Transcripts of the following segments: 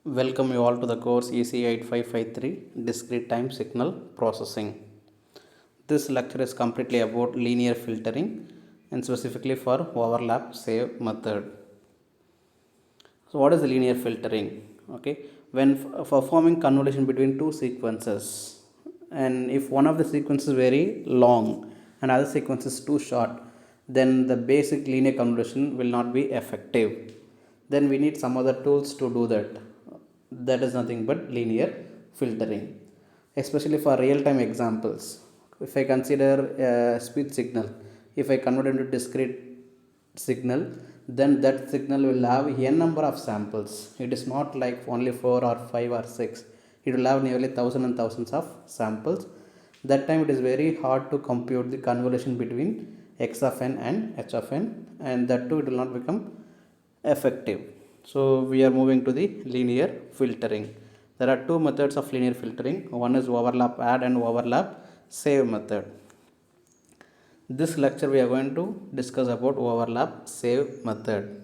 Welcome you all to the course EC8553 Discrete Time Signal Processing. This lecture is completely about linear filtering and specifically for overlap save method. So what is the linear filtering? Okay, when performing convolution between two sequences, and if one of the sequences is very long and other sequence is too short, then the basic linear convolution will not be effective. Then we need some other tools to do that. That is nothing but linear filtering, especially for real-time examples. If I consider a speech signal, if I convert into discrete signal, then that signal will have n number of samples. It is not like only 4 or 5 or 6. It will have nearly thousands and thousands of samples. That time it is very hard to compute the convolution between x of n and h of n, and that too it will not become effective. So we are moving to the linear filtering. There are two methods of linear filtering. One is overlap add and overlap save method. This lecture we are going to discuss about overlap save method.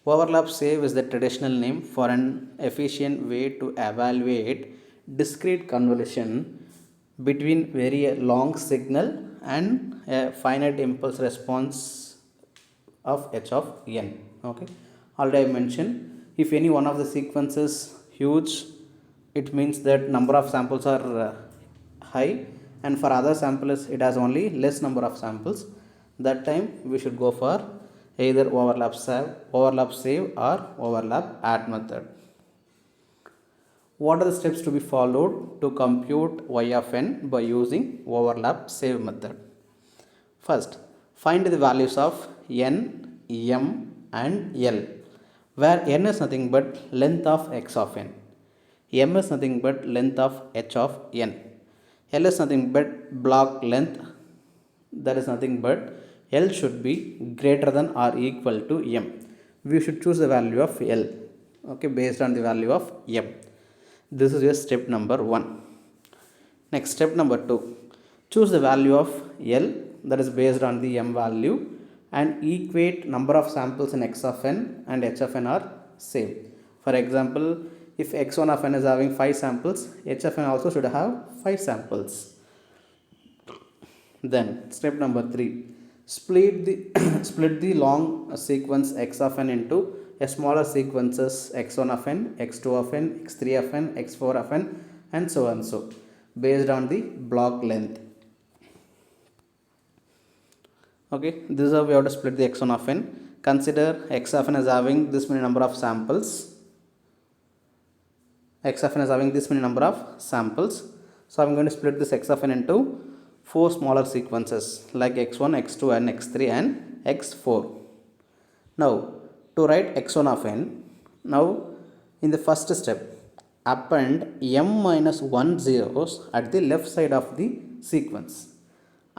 Overlap save is the traditional name for an efficient way to evaluate discrete convolution between very long signal and a finite impulse response of h of n. Okay, already I mentioned, if any one of the sequences huge, it means that number of samples are high, and for other samples it has only less number of samples. That time we should go for either overlap save or overlap add method. What are the steps to be followed to compute y of n by using overlap save method? First, find the values of n, m and l, where n is nothing but length of x of n, m is nothing but length of h of n, l is nothing but block length, that is nothing but l should be greater than or equal to m. We should choose the value of l, okay, based on the value of m. This is your step number 1. Next, step number 2, choose the value of l, that is based on the m value, and equate number of samples in x of n and h of n are same. For example, if x1 of n is having 5 samples, h of n also should have 5 samples. Then step number 3, split the split the long sequence x of n into a smaller sequences x1 of n, x2 of n, x3 of n, x4 of n, and so on so, based on the block length. Okay, this is how we have to split the x1 of n. Consider x of n is having this many number of samples. X of n is having this many number of samples. So I am going to split this x of n into 4 smaller sequences like x1, x2 and x3 and x4. Now to write x1 of n, now in the first step, append m minus 1 zeros at the left side of the sequence.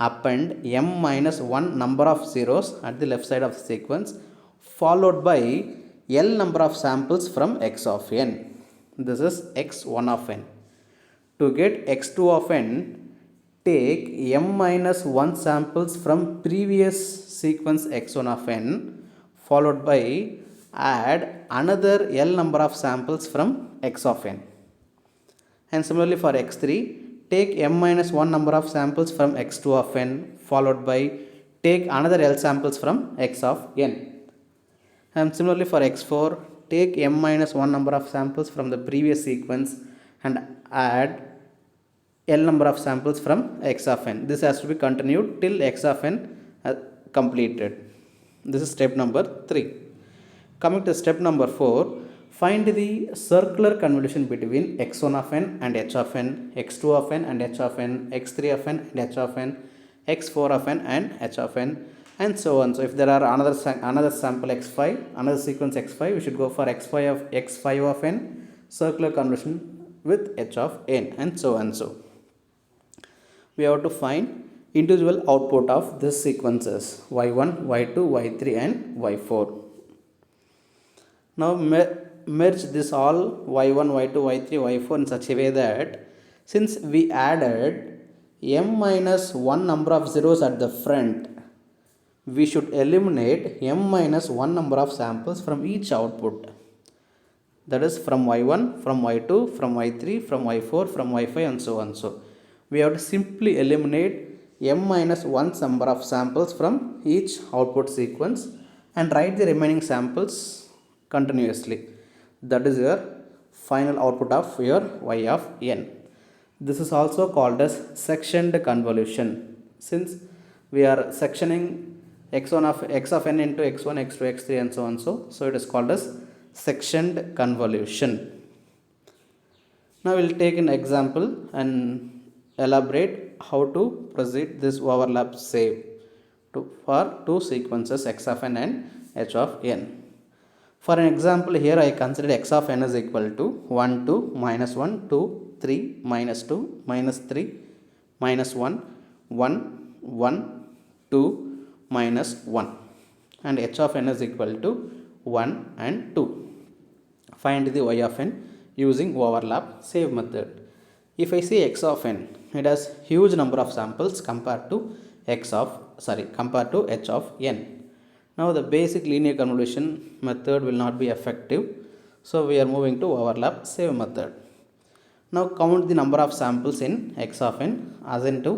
Append m minus 1 number of zeros at the left side of the sequence, followed by l number of samples from x of n. This is x1 of n. To get x2 of n, take m minus 1 samples from previous sequence x1 of n, followed by add another l number of samples from x of n. And similarly for x3, take m minus 1 number of samples from x2 of n, followed by take another l samples from x of n. And similarly for x4, take m minus 1 number of samples from the previous sequence and add l number of samples from x of n. This has to be continued till x of n completed. This is step number 3. Coming to step number 4, find the circular convolution between x1 of n and h of n, x2 of n and h of n, x3 of n and h of n, x4 of n and h of n, and so on. So if there are another sample x5, another sequence x5, we should go for x5 of n circular convolution with h of n, and so on so. We have to find individual output of these sequences y1, y2, y3 and y4. Now merge this all y1, y2, y3, y4 in such a way that since we added m minus 1 number of zeros at the front, we should eliminate m minus 1 number of samples from each output. that is from y1, from y2, from y3, from y4, from y5 and so on. So we have to simply eliminate m minus 1 number of samples from each output sequence and write the remaining samples continuously. That is your final output of your y of n. This is also called as sectioned convolution. Since we are sectioning x1 of x of n into x1, x2, x3 and so on, so it is called as sectioned convolution. Now we'll take an example and elaborate how to proceed this overlap save for two sequences x of n and h of n. For an example, here I consider x of n is equal to 1, 2, minus 1, 2, 3, minus 2, minus 3, minus 1, 1, 1, 2, minus 1, and h of n is equal to 1 and 2. Find the y of n using overlap save method. If I say x of n, it has huge number of samples compared to h of n. Now the basic linear convolution method will not be effective, so we are moving to overlap save method. Now count the number of samples in x of n assigned to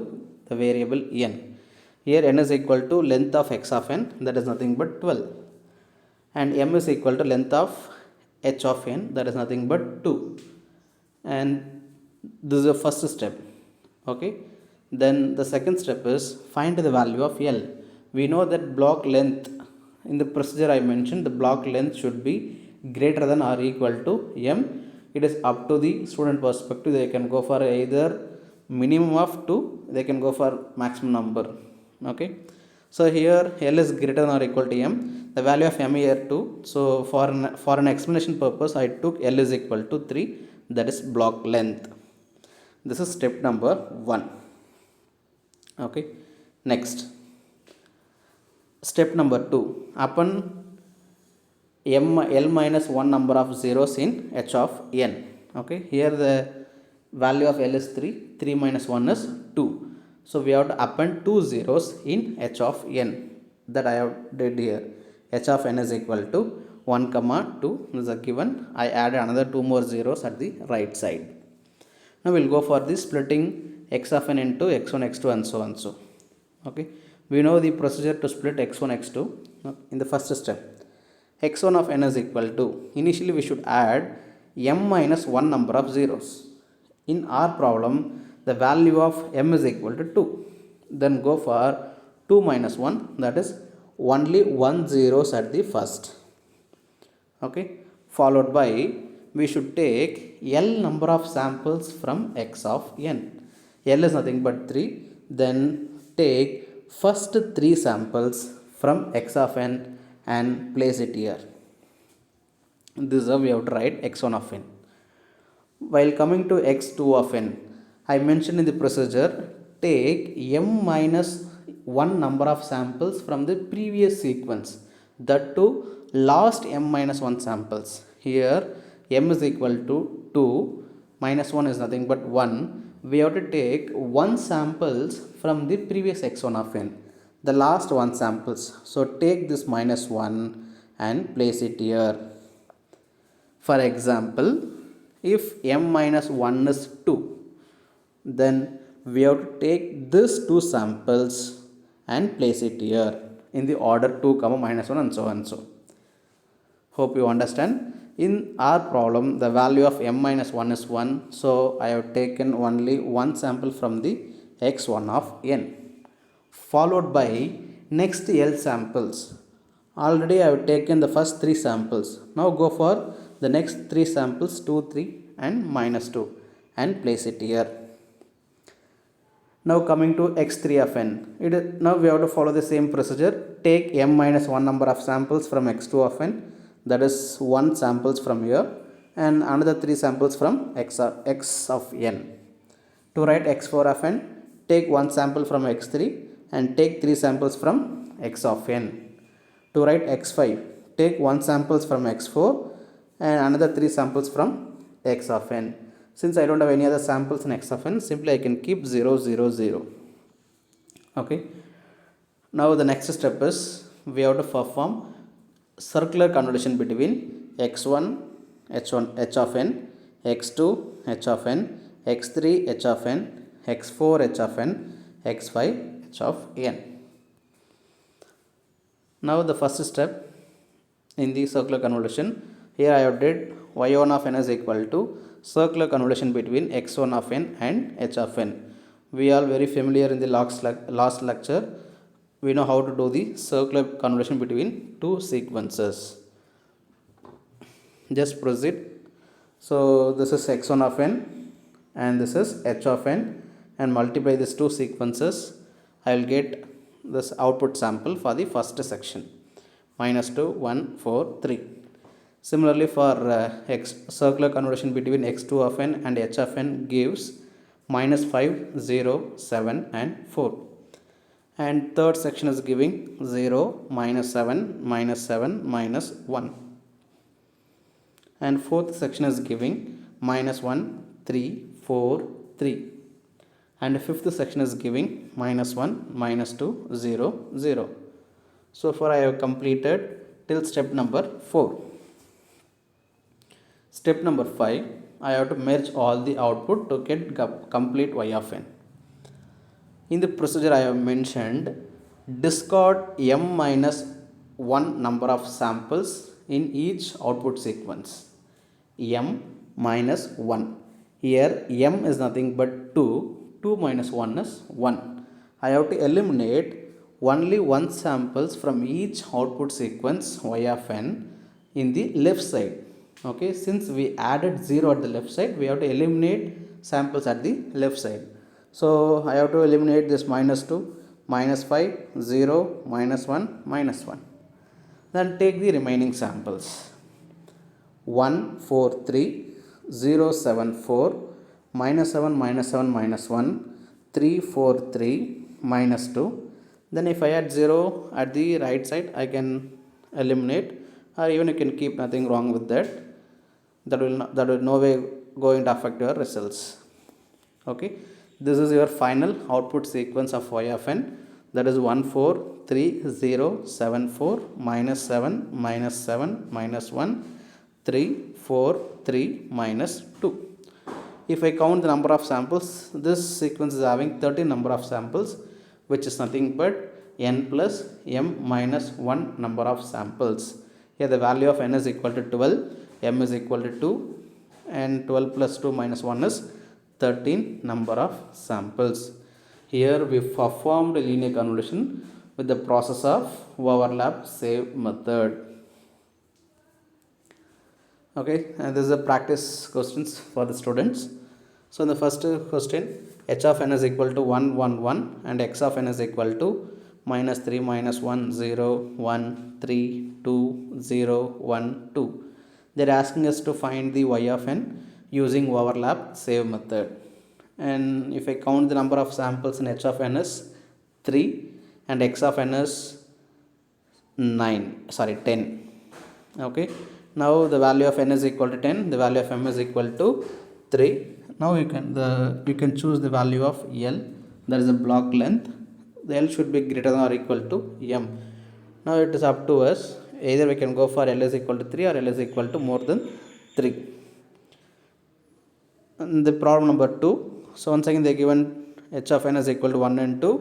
the variable n. Here n is equal to length of x of n, that is nothing but 12, and m is equal to length of h of n, that is nothing but 2, and this is the first step. Okay, then the second step is find the value of L. We know that block length, in the procedure I mentioned, the block length should be greater than or equal to m. It is up to the student perspective. They can go for either minimum of 2, they can go for maximum number. Okay, so here L is greater than or equal to m, the value of m here 2, so for an explanation purpose I took L is equal to 3, that is block length. This is step number 1. Okay, next step number 2, upon L minus 1 number of zeros in h of n. Okay, here the value of L is 3, 3 minus 1 is 2, so we have to append 2 zeros in h of n, that I have did here. H of n is equal to 1 comma 2 is a given. I add another 2 more zeros at the right side. Now we'll go for this splitting x of n into x1, x2 and so on. So okay, we know the procedure to split x1, x2. In the first step, x1 of n is equal to, initially we should add m minus 1 number of zeros. In our problem, the value of m is equal to 2. Then go for 2 minus 1, that is only 1 zeros at the first. Okay, followed by we should take L number of samples from x of n. L is nothing but 3. Then take first 3 samples from x of n and place it here. This is how we have to write x1 of n. While coming to x2 of n, I mentioned in the procedure, take m minus 1 number of samples from the previous sequence, that to last m minus 1 samples. Here m is equal to 2, minus 1 is nothing but 1. We have to take 1 samples from the previous x1 of n, the last 1 samples. So take this minus 1 and place it here. For example, if m minus 1 is 2, then we have to take this 2 samples and place it here in the order 2 comma minus 1 and so on. So hope you understand. In our problem, the value of m minus 1 is 1, so I have taken only 1 sample from the x1 of n, followed by next L samples. Already I have taken the first 3 samples. Now go for the next 3 samples, 2, 3 and minus 2, and place it here. Now coming to x3 of n, now we have to follow the same procedure. Take m minus 1 number of samples from x2 of n, that is 1 samples from here, and another 3 samples from x of n. To write x4 of n, take 1 sample from x3 and take 3 samples from x of n. To write x5, take 1 samples from x4 and another 3 samples from x of n. Since I don't have any other samples in x of n, simply I can keep 0, 0, 0. Okay. Now the next step is we have to perform circular convolution between x1, h1 h of n, x2 h of n, x3 h of n, x4 h of n, x5 h of n. Now the first step in the circular convolution, here I have did y1 of n is equal to circular convolution between x1 of n and h of n. We are very familiar in the last lecture. We know how to do the circular convolution between two sequences. Just proceed. So this is x1 of n and this is h of n, and multiply these two sequences. I will get this output sample for the first section, -2, 1, 4, 3. Similarly, for circular convolution between x2 of n and h of n gives -5, 0, 7 and 4. And third section is giving 0, -7, -7, -1. And fourth section is giving -1, 3, 4, 3. And fifth section is giving -1, -2, 0, 0. So far I have completed till step number 4. Step number 5, I have to merge all the output to get complete y of n. In the procedure I have mentioned, discard m minus 1 number of samples in each output sequence. M minus 1. Here m is nothing but 2. 2 minus 1 is 1. I have to eliminate only one samples from each output sequence y of n in the left side. Okay, since we added 0 at the left side, we have to eliminate samples at the left side. So I have to eliminate this -2, -5, 0, -1, -1. Then take the remaining samples. 1, 4, 3, 0, 7, 4, -7, -7, -1, 3, 4, 3, -2. Then if I add 0 at the right side, I can eliminate, or even you can keep, nothing wrong with that. That will no way going to affect your results. Okay, this is your final output sequence of y of n, that is 1, 4, 3, 0, 7, 4, -7, -7, -1, 3, 4, 3, -2. If I count the number of samples, this sequence is having 13 number of samples, which is nothing but n plus m minus 1 number of samples. Here the value of n is equal to 12, m is equal to 2, and 12 plus 2 minus 1 is 13 number of samples. Here we performed a linear convolution with the process of overlap save method. Okay, and this is a practice questions for the students. So in the first question, h of n is equal to 1, 1, 1, and x of n is equal to -3, -1, 0, 1, 3, 2, 0, 1, 2. They are asking us to find the y of n using overlap save method. And if I count the number of samples in h of n is 3 and x of n is 10. Okay, now the value of n is equal to 10, the value of m is equal to 3. Now you can choose the value of L, that is the block length. The L should be greater than or equal to m. Now it is up to us, either we can go for L is equal to 3 or L is equal to more than 3. And the problem number 2, so once again they given h of n is equal to 1 and 2,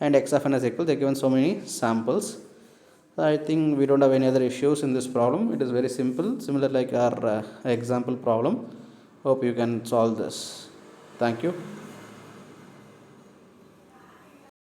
and x of n is equal, they given so many samples. I think we don't have any other issues in this problem. It is very simple, similar like our example problem. Hope you can solve this. Thank you.